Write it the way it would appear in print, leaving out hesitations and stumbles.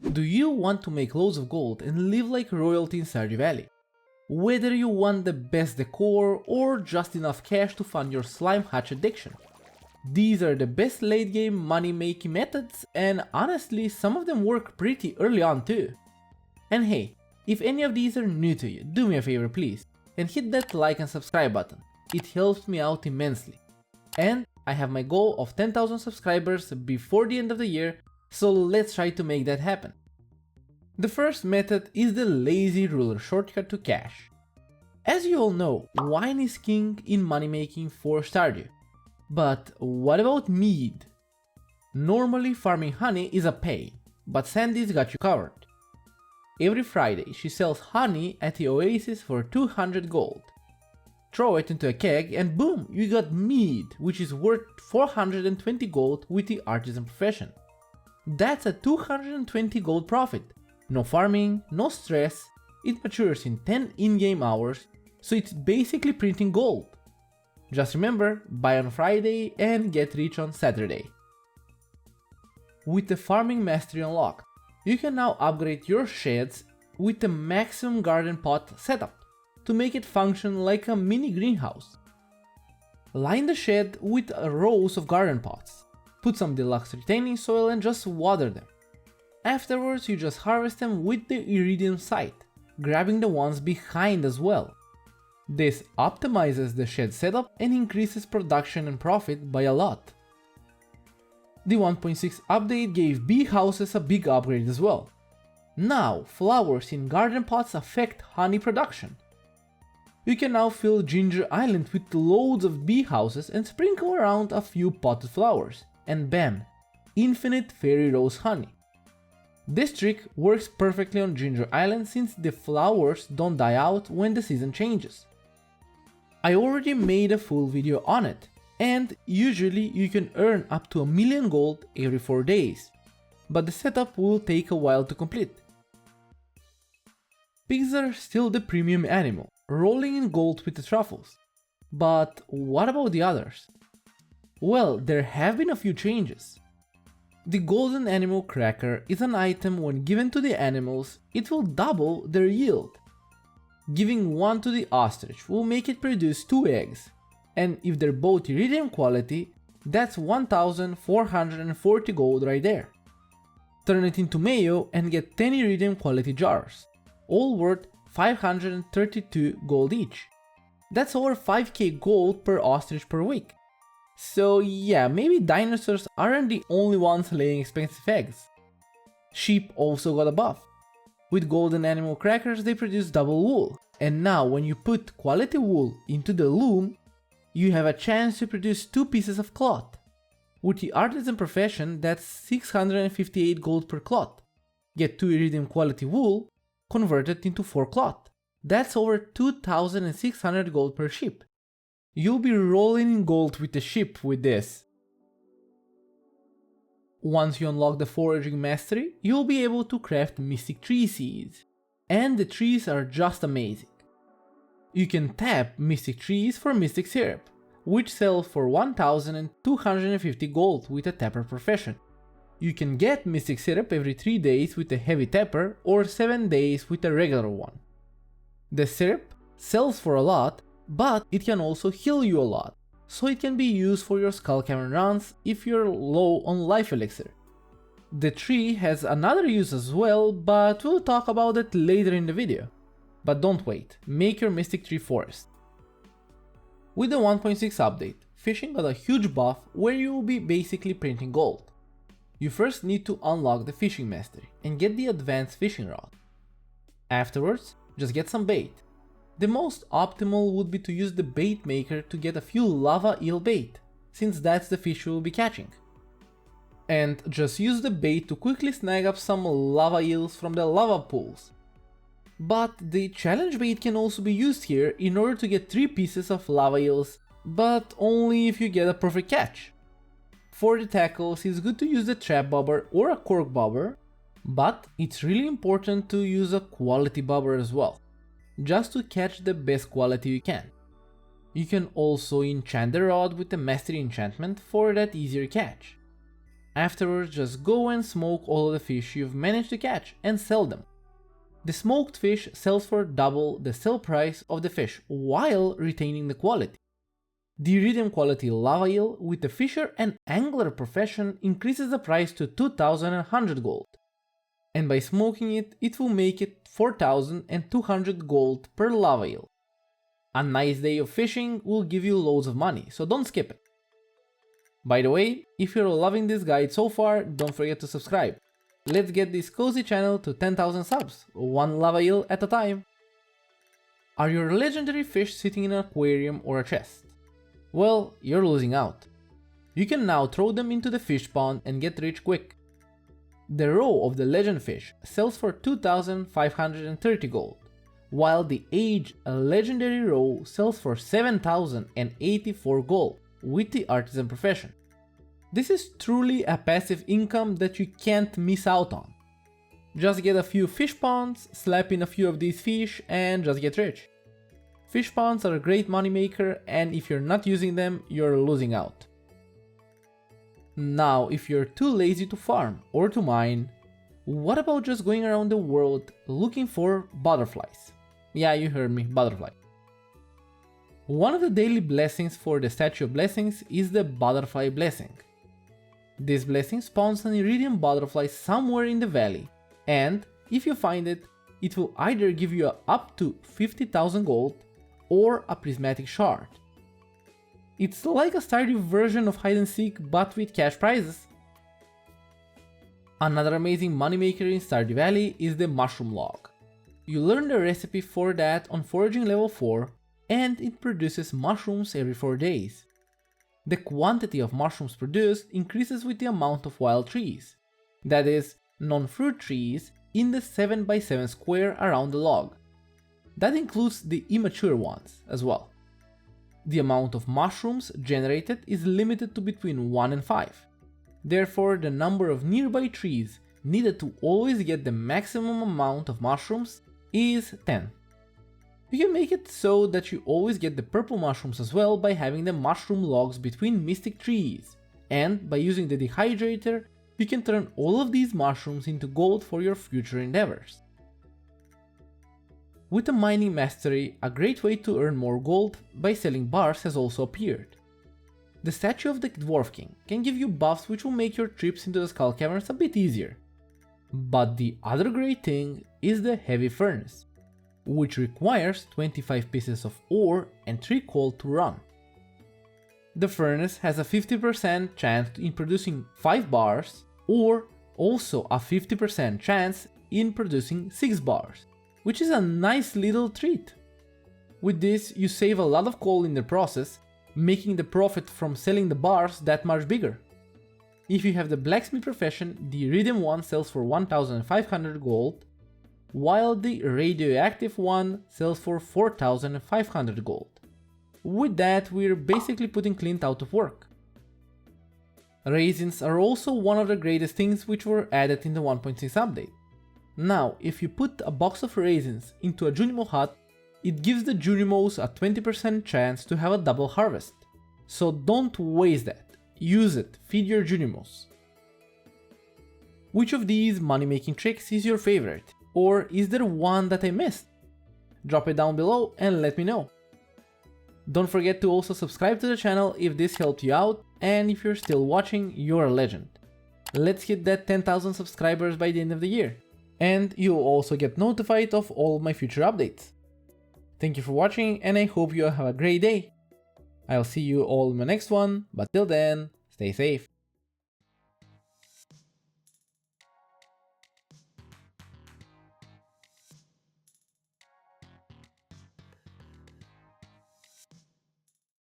Do you want to make loads of gold and live like royalty in Stardew Valley? Whether you want the best decor or just enough cash to fund your slime hatch addiction. These are the best late game money making methods, and honestly some of them work pretty early on too. And hey, if any of these are new to you, do me a favor please, and hit that like and subscribe button. It helps me out immensely. And I have my goal of 10,000 subscribers before the end of the year, so let's try to make that happen. The first method is the lazy ruler shortcut to cash. As you all know, wine is king in money making for Stardew. But what about mead? Normally farming honey is a pain, but Sandy's got you covered. Every Friday she sells honey at the oasis for 200 gold. Throw it into a keg and boom, you got mead, which is worth 420 gold with the artisan profession. That's a 220 gold profit. No farming, no stress, it matures in 10 in-game hours, so it's basically printing gold. Just remember, buy on Friday and get rich on Saturday. With the farming mastery unlocked, you can now upgrade your sheds with the maximum garden pot setup to make it function like a mini greenhouse. Line the shed with rows of garden pots, put some deluxe retaining soil and just water them. Afterwards you just harvest them with the iridium scythe, grabbing the ones behind as well. This optimizes the shed setup and increases production and profit by a lot. The 1.6 update gave bee houses a big upgrade as well. Now flowers in garden pots affect honey production. You can now fill Ginger Island with loads of bee houses and sprinkle around a few potted flowers, and bam, infinite fairy rose honey. This trick works perfectly on Ginger Island since the flowers don't die out when the season changes. I already made a full video on it, and usually you can earn up to 1,000,000 gold every 4 days, but the setup will take a while to complete. Pigs are still the premium animal, rolling in gold with the truffles. But what about the others? Well, there have been a few changes. The golden animal cracker is an item when given to the animals, it will double their yield. Giving one to the ostrich will make it produce 2 eggs, and if they're both iridium quality, that's 1,440 gold right there. Turn it into mayo and get 10 iridium quality jars, all worth 532 gold each. That's over 5k gold per ostrich per week. So yeah, maybe dinosaurs aren't the only ones laying expensive eggs. Sheep also got a buff. With golden animal crackers they produce double wool, and now when you put quality wool into the loom, you have a chance to produce 2 pieces of cloth. With the artisan profession, that's 658 gold per cloth. Get 2 iridium quality wool, convert it into 4 cloth. That's over 2,600 gold per sheep. You'll be rolling in gold with the sheep with this. Once you unlock the foraging mastery, you'll be able to craft mystic tree seeds. And the trees are just amazing. You can tap mystic trees for mystic syrup, which sell for 1,250 gold with a tapper profession. You can get mystic syrup every 3 days with a heavy tapper or 7 days with a regular one. The syrup sells for a lot, but it can also heal you a lot, so it can be used for your skull cavern runs if you're low on life elixir. The tree has another use as well, but we'll talk about it later in the video. But don't wait, make your mystic tree forest. With the 1.6 update, fishing got a huge buff where you will be basically printing gold. You first need to unlock the fishing mastery and get the advanced fishing rod. Afterwards, just get some bait. The most optimal would be to use the bait maker to get a few lava eel bait, since that's the fish you will be catching. And just use the bait to quickly snag up some lava eels from the lava pools. But the challenge bait can also be used here in order to get 3 pieces of lava eels, but only if you get a perfect catch. For the tackles, it's good to use the trap bobber or a cork bobber, but it's really important to use a quality bobber as well, just to catch the best quality you can. You can also enchant the rod with the mastery enchantment for that easier catch. Afterwards, just go and smoke all of the fish you've managed to catch and sell them. The smoked fish sells for double the sale price of the fish while retaining the quality. The iridium quality lava eel with the fisher and angler profession increases the price to 2100 gold. And by smoking it, it will make it 4200 gold per lava eel. A nice day of fishing will give you loads of money, so don't skip it. By the way, if you're loving this guide so far, don't forget to subscribe. Let's get this cozy channel to 10,000 subs, one lava eel at a time. Are your legendary fish sitting in an aquarium or a chest? Well, you're losing out. You can now throw them into the fish pond and get rich quick. The roe of the legend fish sells for 2530 gold, while the aged legendary roe sells for 7084 gold with the artisan profession. This is truly a passive income that you can't miss out on. Just get a few fish ponds, slap in a few of these fish and just get rich. Fish ponds are a great moneymaker, and if you're not using them, you're losing out. Now, if you're too lazy to farm or to mine, what about just going around the world looking for butterflies? Yeah, you heard me, butterfly. One of the daily blessings for the Statue of Blessings is the butterfly blessing. This blessing spawns an iridium butterfly somewhere in the valley, and if you find it, it will either give you up to 50,000 gold or a prismatic shard. It's like a Stardew version of hide and seek but with cash prizes. Another amazing moneymaker in Stardew Valley is the mushroom log. You learn the recipe for that on foraging level 4, and it produces mushrooms every 4 days. The quantity of mushrooms produced increases with the amount of wild trees, that is, non-fruit trees, in the 7x7 square around the log. That includes the immature ones as well. The amount of mushrooms generated is limited to between 1 and 5. Therefore, the number of nearby trees needed to always get the maximum amount of mushrooms is 10. You can make it so that you always get the purple mushrooms as well by having the mushroom logs between mystic trees, and by using the dehydrator, you can turn all of these mushrooms into gold for your future endeavors. With the mining mastery, a great way to earn more gold by selling bars has also appeared. The statue of the Dwarf King can give you buffs which will make your trips into the Skull Caverns a bit easier. But the other great thing is the Heavy Furnace, which requires 25 pieces of ore and 3 coal to run. The furnace has a 50% chance in producing 5 bars, or also a 50% chance in producing 6 bars, which is a nice little treat. With this, you save a lot of coal in the process, making the profit from selling the bars that much bigger. If you have the blacksmith profession, the iridium one sells for 1500 gold, while the radioactive one sells for 4500 gold. With that, we're basically putting Clint out of work. Raisins are also one of the greatest things which were added in the 1.6 update. Now, if you put a box of raisins into a Junimo hut, it gives the Junimos a 20% chance to have a double harvest. So don't waste that. Use it, feed your Junimos. Which of these money-making tricks is your favorite? Or is there one that I missed? Drop it down below and let me know. Don't forget to also subscribe to the channel if this helped you out, and if you're still watching, you're a legend. Let's hit that 10,000 subscribers by the end of the year, and you'll also get notified of all my future updates. Thank you for watching, and I hope you have a great day. I'll see you all in my next one, but till then, stay safe.